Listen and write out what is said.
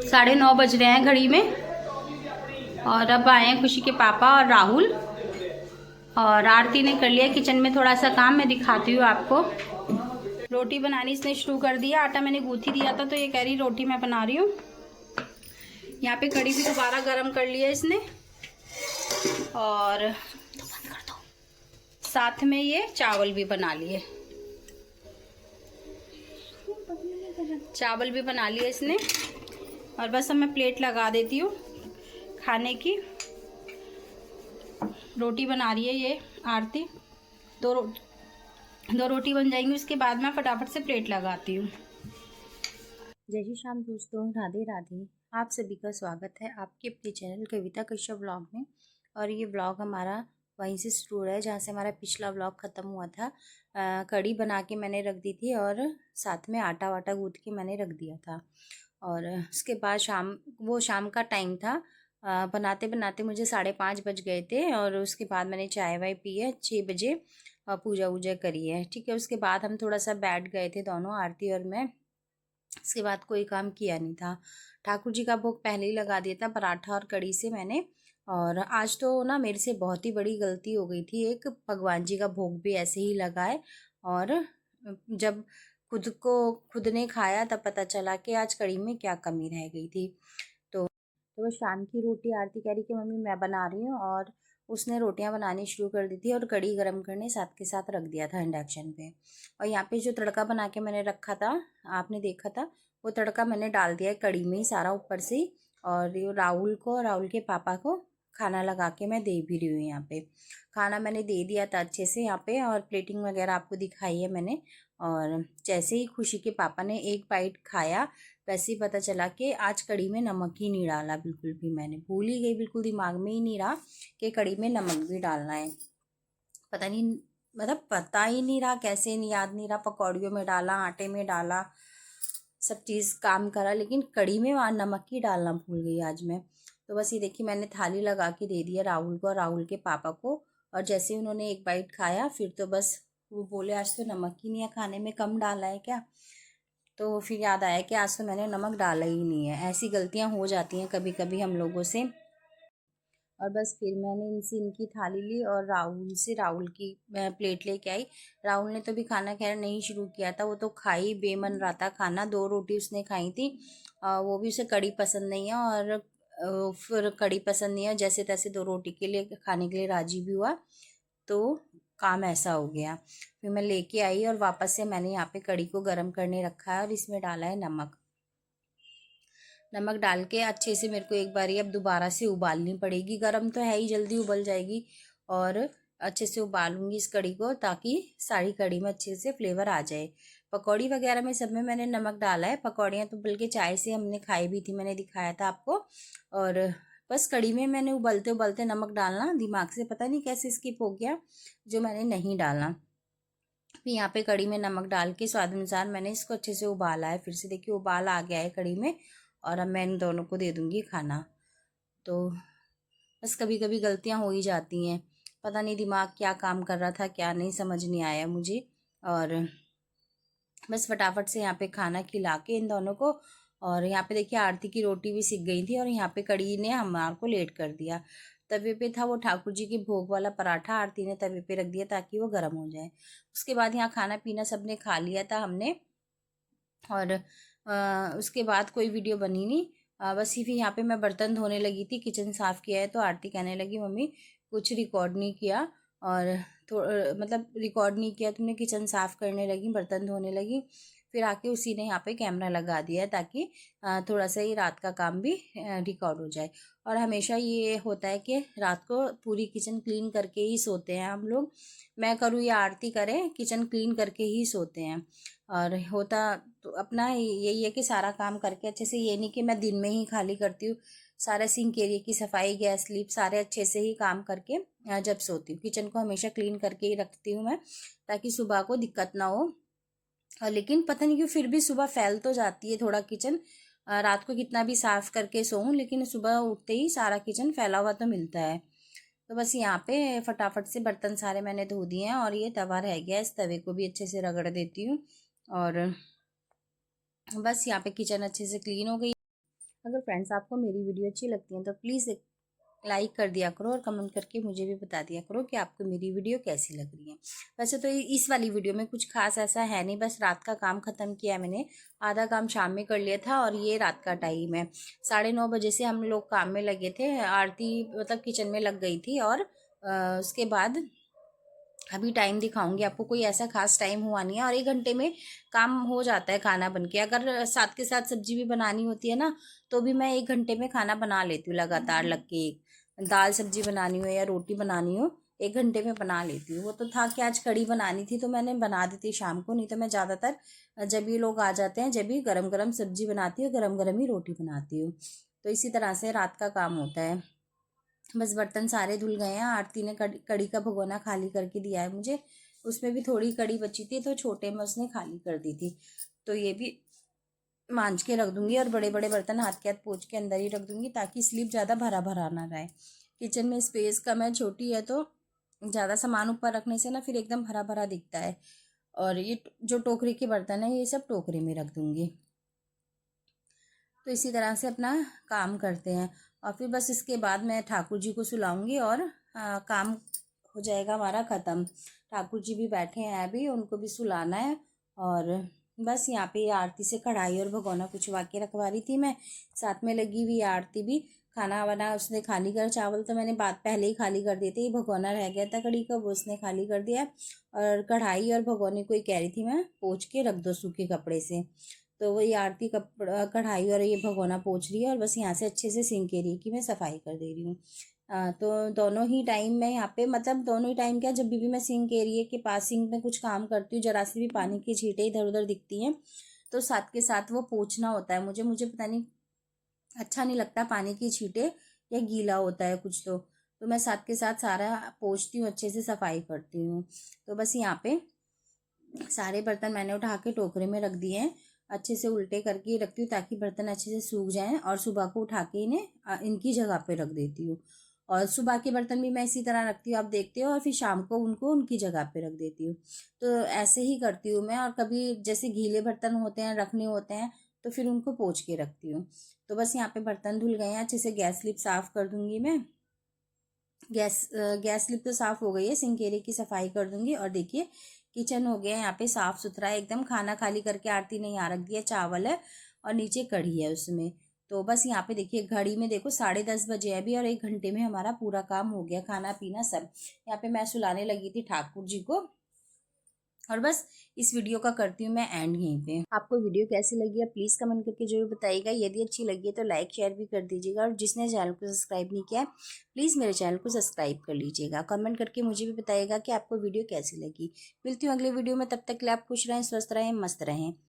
9:30 बज रहे हैं घड़ी में। और अब आए हैं खुशी के पापा और राहुल। और आरती ने कर लिया किचन में थोड़ा सा काम, मैं दिखाती हूँ आपको। रोटी बनानी इसने शुरू कर दिया। आटा मैंने गूंथ ही दिया था तो ये कह रही रोटी मैं बना रही हूँ। यहाँ पे कढ़ी भी दोबारा गर्म कर लिया इसने। और साथ में ये चावल भी बना लिए। चावल भी बना लिए इसने। और बस अब मैं प्लेट लगा देती हूँ खाने की। रोटी बना रही है ये आरती। दो रोटी बन जाएंगी, उसके बाद मैं फटाफट से प्लेट लगाती हूँ। जय श्री श्याम दोस्तों, राधे राधे। आप सभी का स्वागत है आपके अपने चैनल कविता कश्यप व्लॉग में। और ये व्लॉग हमारा वहीं से शुरू है जहाँ से हमारा पिछला व्लॉग ख़त्म हुआ था। कढ़ी बना के मैंने रख दी थी और साथ में आटा वाटा गूँथ के मैंने रख दिया था। और उसके बाद शाम का टाइम था। बनाते बनाते मुझे 5:30 बज गए थे। और उसके बाद मैंने चाय वाय पी है 6 बजे। पूजा वूजा करी है, ठीक है। उसके बाद हम थोड़ा सा बैठ गए थे दोनों, आरती और मैं। इसके बाद कोई काम किया नहीं था। ठाकुर जी का भोग पहले ही लगा दिया था पराठा और कढ़ी से मैंने। और आज तो ना मेरे से बहुत ही बड़ी गलती हो गई थी। एक भगवान जी का भोग भी ऐसे ही लगाए और जब खुद ने खाया तब पता चला कि आज कढ़ी में क्या कमी रह गई थी। तो वो शाम की रोटी आरती कह रही कि मम्मी मैं बना रही हूँ। और उसने रोटियां बनानी शुरू कर दी थी और कढ़ी गर्म करने साथ के साथ रख दिया था इंडक्शन पे। और यहाँ पे जो तड़का बना के मैंने रखा था, आपने देखा था, वो तड़का मैंने डाल दिया है कढ़ी में ही सारा ऊपर से ही। और ये राहुल के पापा को खाना लगा के मैं दे भी रही हूँ। यहाँ पे खाना मैंने दे दिया था अच्छे से यहाँ पे, और प्लेटिंग वगैरह आपको दिखाई है मैंने। और जैसे ही खुशी के पापा ने एक बाइट खाया, वैसे ही पता चला कि आज कढ़ी में नमक ही नहीं डाला बिल्कुल भी। मैंने भूल ही गई, बिल्कुल दिमाग में ही नहीं रहा कि कढ़ी में नमक भी डालना है। पता नहीं, मतलब पता ही नहीं रहा, कैसे नहीं याद नहीं रहा। पकौड़ियों में डाला, आटे में डाला, सब चीज़ काम करा, लेकिन कढ़ी में वहाँ नमक ही डालना भूल गई आज मैं। तो बस ये देखिए मैंने थाली लगा के दे दिया राहुल को और राहुल के पापा को। और जैसे ही उन्होंने एक बाइट खाया, फिर तो बस वो बोले आज तो नमक ही नहीं है खाने में, कम डाला है क्या। तो फिर याद आया कि आज तो मैंने नमक डाला ही नहीं है। ऐसी गलतियां हो जाती हैं कभी कभी हम लोगों से। और बस फिर मैंने इनसे इनकी थाली ली और राहुल की मैं प्लेट लेके आई। राहुल ने तो भी खाना खैर नहीं शुरू किया था, वो तो खाई बेमन रहा था खाना। 2 रोटी उसने खाई थी। वो भी उसे कड़ी पसंद नहीं है। और फिर कड़ी पसंद नहीं है, जैसे तैसे 2 रोटी के लिए खाने के लिए राजी भी हुआ। तो काम ऐसा हो गया। फिर मैं लेके आई और वापस से मैंने यहाँ पे कढ़ी को गर्म करने रखा है और इसमें डाला है नमक। नमक डाल के अच्छे से मेरे को एक बारी अब दोबारा से उबालनी पड़ेगी। गर्म तो है ही, जल्दी उबल जाएगी। और अच्छे से उबालूंगी इस कढ़ी को ताकि सारी कढ़ी में अच्छे से फ्लेवर आ जाए। पकौड़ी वगैरह में सब में मैंने नमक डाला है। पकौड़ियाँ तो बल्कि चाय से हमने खाई भी थी, मैंने दिखाया था आपको। और बस कढ़ी में मैंने उबलते उबलते नमक डालना दिमाग से पता नहीं कैसे स्किप हो गया, जो मैंने नहीं डालना। फिर यहाँ पे कढ़ी में नमक डाल के स्वाद अनुसार मैंने इसको अच्छे से उबाला है। फिर से देखिए उबाल आ गया है कढ़ी में। और अब मैं इन दोनों को दे दूँगी खाना। तो बस कभी कभी गलतियाँ हो ही जाती हैं। पता नहीं दिमाग क्या काम कर रहा था, क्या नहीं समझ नहीं आया मुझे। और बस फटाफट से यहाँ पे खाना खिला के इन दोनों को। और यहाँ पे देखिए आरती की रोटी भी सिक गई थी और यहाँ पे कढ़ी ने हमारे को लेट कर दिया। तवे पे था वो ठाकुर जी के भोग वाला पराठा, आरती ने तवे पे रख दिया ताकि वो गर्म हो जाए। उसके बाद यहाँ खाना पीना सबने खा लिया था हमने। और उसके बाद कोई वीडियो बनी नहीं। बस ही फिर यहाँ पे मैं बर्तन धोने लगी थी, किचन साफ़ किया है। तो आरती कहने लगी मम्मी कुछ रिकॉर्ड नहीं किया। और मतलब रिकॉर्ड नहीं किया तुमने, किचन साफ़ करने लगी, बर्तन धोने लगी। फिर आके उसी ने यहाँ पे कैमरा लगा दिया है ताकि थोड़ा सा ही रात का काम भी रिकॉर्ड हो जाए। और हमेशा ये होता है कि रात को पूरी किचन क्लीन करके ही सोते हैं हम लोग। मैं करूँ या आरती करे, किचन क्लीन करके ही सोते हैं। और होता तो अपना यही है कि सारा काम करके अच्छे से, ये नहीं कि मैं दिन में ही खाली करती हूँ। सारा सिंक एरिया की सफाई, गैस लीप सारे अच्छे से ही काम करके जब सोती हूँ। किचन को हमेशा क्लीन करके ही रखती हूँ मैं, ताकि सुबह को दिक्कत ना हो। लेकिन पता नहीं क्यों फिर भी सुबह फैल तो जाती है थोड़ा किचन। रात को कितना भी साफ करके सोऊं, लेकिन सुबह उठते ही सारा किचन फैला हुआ तो मिलता है। तो बस यहाँ पे फटाफट से बर्तन सारे मैंने धो दिए हैं और ये तवा रह गया, इस तवे को भी अच्छे से रगड़ देती हूँ। और बस यहाँ पे किचन अच्छे से क्लीन हो गई। अगर फ्रेंड्स आपको मेरी वीडियो अच्छी लगती है तो प्लीज़ लाइक कर दिया करो और कमेंट करके मुझे भी बता दिया करो कि आपको मेरी वीडियो कैसी लग रही है। वैसे तो इस वाली वीडियो में कुछ खास ऐसा है नहीं, बस रात का काम ख़त्म किया मैंने, आधा काम शाम में कर लिया था और ये रात का टाइम है। 9:30 बजे से हम लोग काम में लगे थे, आरती मतलब किचन में लग गई थी और उसके बाद अभी टाइम दिखाऊंगी आपको, कोई ऐसा खास टाइम हुआ नहीं है और 1 घंटे में काम हो जाता है खाना बन के। अगर साथ के साथ सब्जी भी बनानी होती है ना तो भी मैं 1 घंटे में खाना बना लेती हूँ लगातार लग के। दाल सब्जी बनानी हो या रोटी बनानी हो 1 घंटे में बना लेती हूँ। वो तो था कि आज कढ़ी बनानी थी तो मैंने बना दी थी शाम को, नहीं तो मैं ज़्यादातर जब ये लोग आ जाते हैं जब भी गरम गरम सब्जी बनाती हूँ, गरम गरम ही रोटी बनाती हूँ। तो इसी तरह से रात का काम होता है। बस बर्तन सारे धुल गए हैं। आरती ने कड़ी का भगोना खाली करके दिया है मुझे, उसमें भी थोड़ी कड़ी बची थी तो छोटे में उसने खाली कर दी थी, तो ये भी मांज के रख दूंगी और बड़े बड़े बर्तन हाथ के हाथ पोंछ के अंदर ही रख दूंगी ताकि स्लीप ज़्यादा भरा भरा ना रहे। किचन में स्पेस कम है, छोटी है, तो ज़्यादा सामान ऊपर रखने से ना फिर एकदम भरा भरा दिखता है। और ये जो टोकरी के बर्तन है ये सब टोकरी में रख दूंगी। तो इसी तरह से अपना काम करते हैं और फिर बस इसके बाद मैं ठाकुर जी को सुलाऊंगी और काम हो जाएगा हमारा ख़त्म। ठाकुर जी भी बैठे हैं अभी, उनको भी सुलाना है। और बस यहाँ पे आरती से कढ़ाई और भगोना कुछ वाके रखवा रही थी मैं, साथ में लगी हुई आरती भी। खाना वाना उसने खाली कर, चावल तो मैंने बात पहले ही खाली कर दिए थे, ये भगोना रह गया था कढ़ी का, वो उसने खाली कर दिया। और कढ़ाई और भगोने को ही कह रही थी मैं पोंछ के रख दो सूखे कपड़े से, तो वही आरती कढ़ाई और ये भगोना पोंछ रही है और बस यहाँ से अच्छे से सिंक रही है कि मैं सफाई कर दे रही हूँ। तो दोनों ही टाइम में यहाँ पे, मतलब दोनों ही टाइम क्या, जब भी मैं सिंक एरिया के पास सिंक में कुछ काम करती हूँ, जरा सी भी पानी की छींटें इधर उधर दिखती हैं तो साथ के साथ वो पोंछना होता है मुझे पता नहीं अच्छा नहीं लगता पानी की छींटें या गीला होता है कुछ, तो मैं साथ के साथ सारा पोंछती हूँ, अच्छे से सफाई करती हूँ। तो बस यहाँ पे सारे बर्तन मैंने उठा के टोकरे में रख दिए हैं, अच्छे से उल्टे करके रखती हूँ ताकि बर्तन अच्छे से सूख जाएं और सुबह को उठा के इन्हें इनकी जगह पे रख देती हूँ। और सुबह के बर्तन भी मैं इसी तरह रखती हूँ, आप देखते हो, और फिर शाम को उनको उनकी जगह पे रख देती हूँ। तो ऐसे ही करती हूँ मैं। और कभी जैसे गीले बर्तन होते हैं रखने होते हैं तो फिर उनको पोंछ के रखती हूँ। तो बस यहाँ पे बर्तन धुल गए हैं, अच्छे से गैस स्लिप साफ़ कर दूँगी मैं। गैस स्लिप तो साफ़ हो गई है, सिंक एरिया की सफाई कर दूँगी। और देखिए किचन हो गया है यहाँ पे साफ़ सुथरा है एकदम। खाना खाली करके आरती ने यहाँ रख दिया, चावल है और नीचे कढ़ी है उसमें। तो बस यहाँ पे देखिए घड़ी में देखो 10:30 बजे अभी और 1 घंटे में हमारा पूरा काम हो गया, खाना पीना सब। यहाँ पे मैं सुलाने लगी थी ठाकुर जी को और बस इस वीडियो का करती हूँ मैं एंड यहीं पे। आपको वीडियो कैसी लगी है प्लीज़ कमेंट करके जरूर बताइएगा। यदि अच्छी लगी है तो लाइक शेयर भी कर दीजिएगा और जिसने चैनल को सब्सक्राइब नहीं किया है प्लीज़ मेरे चैनल को सब्सक्राइब कर लीजिएगा। कमेंट करके मुझे भी बताइएगा कि आपको वीडियो कैसी लगी। मिलती हूँ अगले वीडियो में, तब तक के लिए आप खुश रहें, स्वस्थ रहें, मस्त रहें।